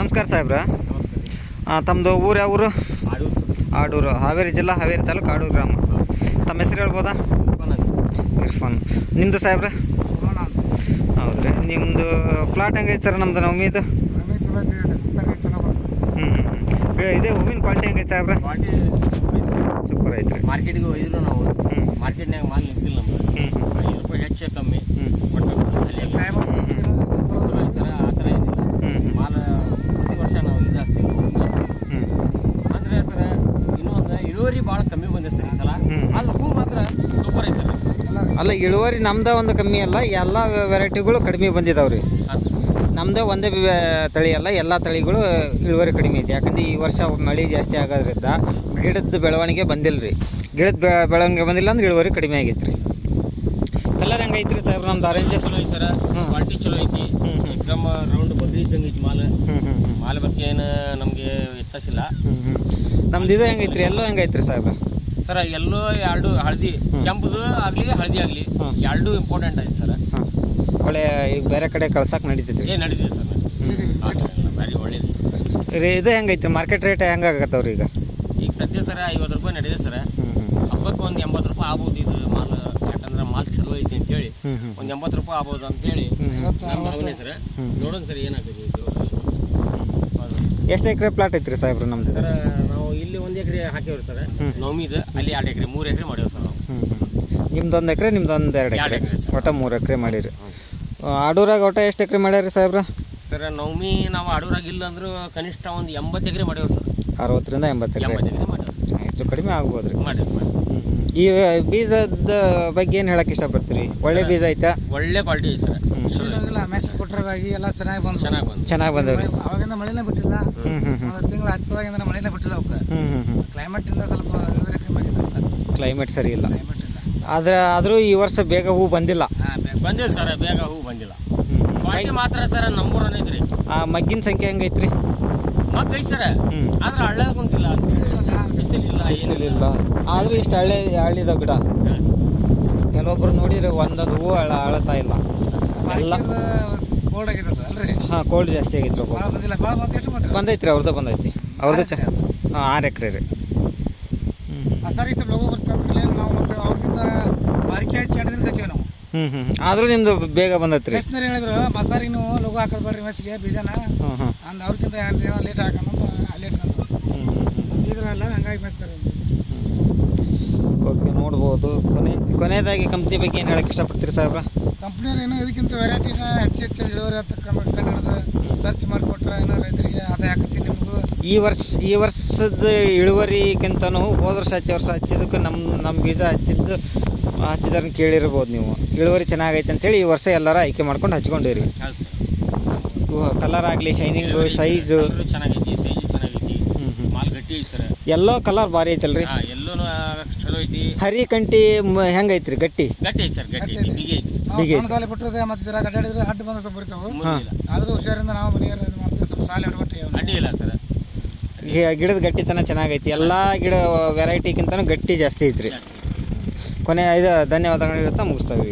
ನಮಸ್ಕಾರ ಸಾಹೇಬ್ರ. ತಮ್ಮದು ಊರು ಯಾವ ಊರು? ಆಡೂರು, ಹಾವೇರಿ ಜಿಲ್ಲಾ, ಹಾವೇರಿ ತಾಲೂಕು, ಆಡೂರು ಗ್ರಾಮ. ತಮ್ಮ ಹೆಸರು ಹೇಳ್ಬೋದಾ? ಇರ್ಫಾನ್. ನಿಮ್ಮದು ಸಾಹೇಬ್ರ? ಹೌದ್ರಿ. ನಿಮ್ಮದು ಪ್ಲಾಟ್ ಹೆಂಗೈತೆ ಸರ್? ನಮ್ದು ನವಮೀದು ಇದೇ ಹೂವಿನ ಕ್ವಾಲಿಟಿ ಹೆಂಗೈತೆ ಸಾಹೇಬ್ರ? ಸೂಪರ್ ಐತ್ರಿ. ಮಾರ್ಕೆಟಿಗೆ ಹೋಗಿದ್ರು ನಾವು. ಮಾರ್ಕೆಟ್ನಾಗ ಮಾಲ್ ನಿಂತಿಲ್ಲ ನಮ್ಗೆ. 5 ರೂಪಾಯಿ ಹೆಚ್ಚು ಕಮ್ಮಿ ಸರ. ಆ ಥರ ಏನಿಲ್ಲ. ಮಾಲ್ ಪ್ರತಿ ವರ್ಷ ನಾವು ಜಾಸ್ತಿ ಅಂದರೆ ಸರ ಇನ್ನೊಂದು ಇಳುವರಿ ಭಾಳ ಕಮ್ಮಿ ಬಂದಿದೆ ಸರ್ ಈ ಸಲ. ಅಲ್ಲಿ ಹೂ ಮಾತ್ರ ಸೂಪರ್ ಐತೆ ಸರ್. ಅಲ್ಲ, ಇಳುವರಿ ನಮ್ದು ಒಂದು ಕಮ್ಮಿ ಅಲ್ಲ, ಎಲ್ಲ ವೆರೈಟಿಗಳು ಕಡಿಮೆ ಬಂದಿದ್ದಾವೆ ರೀ. ನಮ್ಮದೇ ಒಂದೇ ತಳಿ ಅಲ್ಲ, ಎಲ್ಲ ತಳಿಗಳು ಇಳುವರಿ ಕಡಿಮೆ ಐತಿ. ಯಾಕಂದ್ರೆ ಈ ವರ್ಷ ಮಳೆ ಜಾಸ್ತಿ ಆಗೋದ್ರಿಂದ ಗಿಡದ ಬೆಳವಣಿಗೆ ಬಂದಿಲ್ಲ ರೀ. ಗಿಡದ ಬೆಳವಣಿಗೆ ಬಂದಿಲ್ಲ ಅಂದ್ರೆ ಇಳುವರಿ ಕಡಿಮೆ ಆಗೈತೆ ರೀ. ಕಲರ್ ಹೆಂಗೈತೆ ರೀ ಸಾಹೇಬ್ರ? ನಮ್ದು ಆರೆಂಜ್ ಚಲೋ ಐತಿ ಸರ. ಕ್ವಾಲಿಟಿ ಚಲೋ ಐತಿ. ಎಕ್ದಮ್ ರೌಂಡ್ ಬದ್ಲಿ ಇದ್ದಂಗೆ ಐತಿ ಮಾಲ್ ಬಗ್ಗೆ ಏನು ನಮಗೆ ವ್ಯತ್ಯಾಸಿಲ್ಲ. ನಮ್ದು ಇದು ಹೆಂಗೈತೆ ರೀ? ಎಲ್ಲೋ ಹೆಂಗೈತೆ ರೀ ಸಾಹೇಬ್ರ? ಸರ ಎಲ್ಲೋ ಎರಡು ಹಳದಿ, ಕೆಂಪುದು ಆಗಲಿ ಹಳದಿ ಆಗಲಿ ಎರಡು ಇಂಪಾರ್ಟೆಂಟ್ ಐತೆ ಸರ್. ಒಳ್ಳೆ ಈಗ ಬೇರೆ ಕಡೆ ಕಳ್ಸಕ್ಕೆ ನಡೀತೈತಿ ರೀ? ನಡೀತಿದೆ ಸರ್. ಭಾರಿ ಒಳ್ಳೇದು ಸರ್. ಇದು ಹೆಂಗೈತೆ ರೀ? ಮಾರ್ಕೆಟ್ ರೇಟ್ ಹೆಂಗಾಗತ್ತವ್ರಿ ಈಗ? ಈಗ ಸದ್ಯ ಸರ 50 ರೂಪಾಯಿ ನಡೀದೆ ಸರ್. ಹಬ್ಬಕ್ಕೆ ಒಂದು 80 ರೂಪಾಯಿ ಆಗ್ಬೋದು ಇದು ಮಾಲ್. ಯಾಕಂದ್ರೆ ಮಾಲ್ ಚಲೋ ಐತಿ ಅಂತೇಳಿ ಒಂದು 80 ರೂಪಾಯಿ ಆಗ್ಬೋದು ಅಂತೇಳಿ ನಮ್ಮ ಭಾವನೆ ಸರ್. ನೋಡೋಣ ಸರ್ ಏನಾಗ್ತದೆ ಇದು. ಎಷ್ಟು ಎಕರೆ ಪ್ಲಾಟ್ ಐತ್ರಿ ಸಾಹೇಬ್ರ ನಮ್ದು? ಸರ್ ನಾವು ಇಲ್ಲಿ 1 ಎಕರೆ ಹಾಕಿವ್ರಿ ಸರ್. ನವಮಿದು ಅಲ್ಲಿ 2 ಎಕರೆ 3 ಎಕರೆ ಮಾಡೇವಿ ಸರ್ ನಾವು. ನಿಮ್ದು 1 ಎಕರೆ, ನಿಮ್ದು 2 ಎಕರೆ, ಒಟ್ಟು 3 ಎಕರೆ ಮಾಡಿರಿ. ಆಡೂರಾಗ ಒಟ್ಟು ಎಷ್ಟು ಎಕರೆ ಮಾಡ್ಯಾರಿ ಸಾಹೇಬ್ರ? ಸರ್ ನವಮಿ ನಾವು ಆಡೂರಾಗ ಇಲ್ಲ ಅಂದ್ರೂ ಕನಿಷ್ಠ ಒಂದು 80 ಎಕರೆ ಮಾಡೇವಿ ಸರ್. 60ರಿಂದ 80 ಎಕರೆ ಮಾಡೇವಿ. ಹೆಚ್ಚು ಕಡಿಮೆ ಆಗ್ಬೋದು ರೀ. ಮಾಡಿ ಈ ಬೀಜದ ಬಗ್ಗೆ ಏನು ಹೇಳಕ್ಕೆ ಇಷ್ಟಪಡ್ತೀರಿ? ಒಳ್ಳೆ ಬೀಜ ಐತಾ? ಒಳ್ಳೆ ಕ್ವಾಲಿಟಿ ಐತೆ ಸರ್. ಚೆನ್ನಾಗಿ ಬಂದವ್ರಿ. ಅವಾಗಿಂದ ಮಳೆನೇ ಬಿಟ್ಟಿಲ್ಲ. ತಿಂಗಳು ಹಚ್ಚದಾಗಿಂದ ಮಳೆನೇ ಬಿಟ್ಟಿಲ್ಲ. ಕ್ಲೈಮೇಟ್ ಇಂದ ಸ್ವಲ್ಪ ಕ್ಲೈಮೇಟ್ ಸರಿ ಇಲ್ಲ. ಆದರೂ ಈ ವರ್ಷ ಬೇಗ ಹೂ ಬಂದಿಲ್ಲ. ಬಂದಿಲ್ಲ ಸರ್, ಬೇಗ ಹೂ ಬಂದಿಲ್ಲ. ಕ್ವಾಲಿಟಿ ಮಾತ್ರ ಸರ್ ನಮ್ಮೂರನ್ನ ಐತ್ರಿ. ಆ ಮಗ್ಗಿನ ಸಂಖ್ಯೆ ಹೆಂಗೈತ್ರಿ? ಮಗ್ಗ ಐತಿ ಸರ್, ಆದ್ರೆ ಹಳ್ಳ ಕುಂತಿಲ್ಲ, ಬಿಸಿಲಿಲ್ಲ. ಆದ್ರೂ ಇಷ್ಟು ಹಳ್ಳಿದ ಗಿಡ. ಕೆಲವೊಬ್ರು ನೋಡಿದ್ರೆ ಒಂದೊಂದು ಹೂ ಅಳತಾ ಇಲ್ಲ. ಎಲ್ಲ ಕೋಲ್ಡ್ ಆಗಿರ್ತದೆ ಅಲ್ರಿ? ಹಾಂ, ಕೋಲ್ಡ್ ಜಾಸ್ತಿ ಆಗೈತ್ರಿ. ಬಂದೈತ್ರಿ, ಅವ್ರದ್ದು ಬಂದೈತಿ. ಅವ್ರದ್ದು 6 ಎಕರೆ ರೀ. ಸರ್ ಈ ಲೋಗೋ ಬರ್ತಂದ್ರೆ ನಾವು ಮತ್ತೆ ಅವ್ರಿಗಿಂತ ಬಾರಿಕೆ ಹಚ್ಚಿ 2 ದಿನ ಹಚ್ಚಿವಿ ನಾವು. ಆದ್ರೂ ನಿಮ್ದು ಬೇಗ ಬಂದೈತ್ರಿ. ಮೆಸ್ನರ್ ಹೇಳಿದ್ರು ಮಸಾರಿಗೆ ನೀವು ಲೋಗೋ ಹಾಕೋದು ಬೇಡ್ರಿ ಮೆಸ್ಗೆ ಬೀಜನ ಅಂದ್ ಅವ್ರಿಗಿಂತ 2 ದಿನ ಲೇಟ್ ಹಾಕೋದು ಲೇಟ್ ಬಂದು ಬೀಜಲ್ಲ ಹಂಗಾಗಿ ಮೆಸ್ತಾರೆ. ಓಕೆ, ನೋಡ್ಬೋದು. ಕೊನೆಯದಾಗಿ ಕಂಪ್ನಿ ಬಗ್ಗೆ ಏನು ಹೇಳಕ್ಕೆ ಇಷ್ಟಪಡ್ತೀರಿ ಸಾಹೇಬ್ರ? ಕಂಪ್ನಿಯವ್ರು ಏನೋ ಇದಕ್ಕಿಂತ ವೆರೈಟಿನ ಹೆಚ್ಚು ಇಳುವರಿ ಕನ್ನಡದ ಸರ್ಚ್ ಮಾಡಿಕೊಟ್ರೆ ಏನೋ ರೈತರಿಗೆ ಆದಾಯ ಹಾಕತ್ತೀನಿ. ನಿಮಗೂ ಈ ವರ್ಷದ ಇಳುವರಿಗಿಂತನೂ ಹೋದ ವರ್ಷ ಹಚ್ಚಿದಕ್ಕೆ ನಮ್ಮ ಬೀಜ ಹಚ್ಚಿದಾರ ಕೇಳಿರ್ಬೋದು ನೀವು. ಇಳುವರಿ ಚೆನ್ನಾಗೈತೆ ಅಂತೇಳಿ ಈ ವರ್ಷ ಎಲ್ಲರೂ ಆಯ್ಕೆ ಮಾಡ್ಕೊಂಡು ಹಚ್ಕೊಂಡಿರಿ. ಕಲರ್ ಆಗಲಿ, ಶೈನಿಂಗು, ಸೈಜು ಚೆನ್ನಾಗೈತಿ. ಸೈಜ್ ಚೆನ್ನಾಗೈತಿ. ಮಾಲ್ ಗಟ್ಟಿ ಐತಿ ಸರ್. ಎಲ್ಲೋ ಕಲರ್ ಭಾರಿ ಐತಲ್ರಿ? ಎಲ್ಲೋನು ಚಲೋ ಐತಿ. ಹರಿಕಂಟಿ ಹೆಂಗೈತ್ರಿ? ಗಟ್ಟಿ ಐತಿ ಸರ್. ಗಟ್ಟಿ ಐತಿ, ಬಿಗಿ ಐತಿ. ಸಾಲ ಬಿಟ್ಟರೆ ಮತ್ತೆ ಇದ್ರಾಗ ಅಡ್ಡಾಡಿದ್ರೆ ಅಡ್ಡ ಬಂದ ಸ್ವಲ್ಪ ಬರ್ತಾವೆ. ಆದ್ರೂ ಹುಷಾರಿಂದ ನಾವು ಮನೆಯವರು ಇದು ಮಾಡ್ತೀವಿ. ಸ್ವಲ್ಪ ಸಾಲ ಅಡ್ಬಿಟ್ಟು ಅಡ್ಡಿ ಇಲ್ಲ ಸರ್. ಗಿಡದ ಗಟ್ಟಿತನ ಚೆನ್ನಾಗೈತಿ. ಎಲ್ಲ ಗಿಡ ವೆರೈಟಿಗಿಂತನೂ ಗಟ್ಟಿ ಜಾಸ್ತಿ ಐತ್ರಿ. ಕೊನೆ ಧನ್ಯವಾದಗಳು ಹೇಳ್ತಾ ಮುಗಿಸ್ತಾವೆ.